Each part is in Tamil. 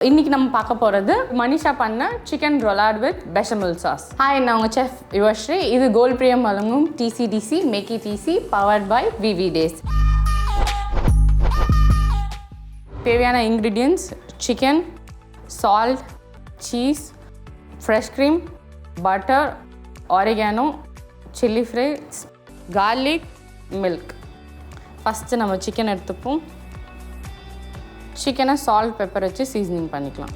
இன்னைக்கு நம்ம பார்க்க போகிறது மனிஷா பண்ண chicken roulade with bechamel sauce. Hi, நான் உங்கள் செஃப் யுவஸ்ரீ. இது கோல்ட் பிரியம் வழங்கும் TCDC make it easy powered by VV Days. தேவையான ingredients: chicken, salt, cheese, fresh cream, butter, oregano, chilli flakes, garlic, milk. First நம்ம சிக்கன் எடுத்துப்போம். சிக்கனை சால்ட் பெப்பர் வச்சு சீசனிங் பண்ணிக்கலாம்.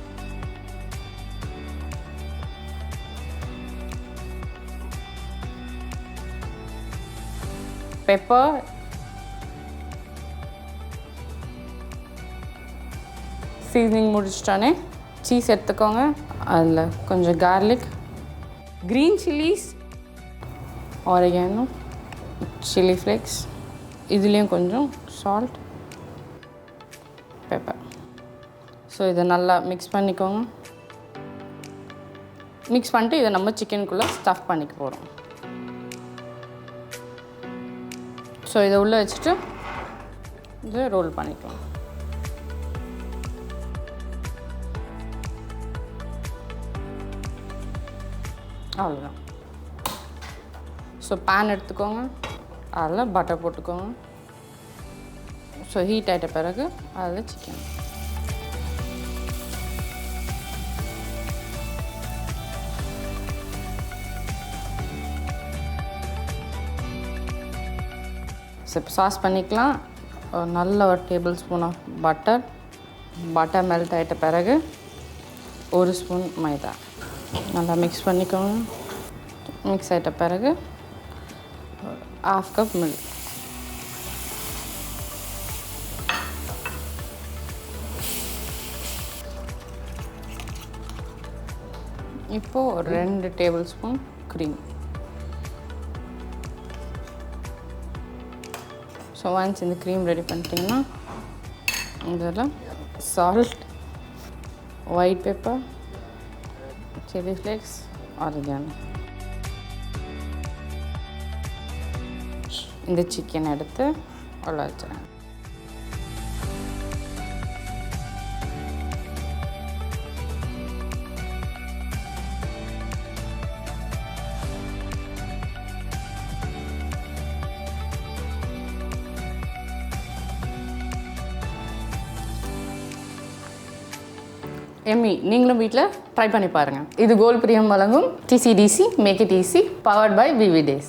பெப்பர், சீசனிங் முடிச்சிட்டோன்னே சீஸ் எடுத்துக்கோங்க. அதில் கொஞ்சம் garlic, green chillies, oregano, chilli flakes, இதுலேயும் கொஞ்சம் சால்ட், பெப்பர். ஸோ இதை நல்லா மிக்ஸ் பண்ணிக்கோங்க. மிக்ஸ் பண்ணிட்டு இதை நம்ம சிக்கனுக்குள்ளே ஸ்டஃப் பண்ணிக்க போகிறோம். ஸோ இதை உள்ளே வச்சுட்டு இதை ரோல் பண்ணிக்கலாம். அவ்வளோதான். ஸோ பேன் எடுத்துக்கோங்க, அதில் பட்டர் போட்டுக்கோங்க. ஸோ ஹீட் ஆகிட்ட பிறகு அதில் சிக்கன், சாஸ் பண்ணிக்கலாம். நல்ல ஒரு table spoon of butter melt ஆகிட்ட பிறகு ஒரு ஸ்பூன் மைதா நல்லா மிக்ஸ் பண்ணிக்கோங்க. மிக்ஸ் ஆகிட்ட பிறகு 1/2 கப் மில்க். இப்போது 2 table spoon cream. So once இந்த க்ரீம் ரெடி பண்ணிட்டிங்கன்னா இதில் salt, white pepper, chilli flakes, oregano, இந்த சிக்கன் எடுத்து உள்ள வச்சுறேன். எம்மி, நீங்களும் வீட்டில் ட்ரை பண்ணி பாருங்கள். இது கோல்ட் பிரியம் வழங்கும் TCDC make it easy powered by VV Days.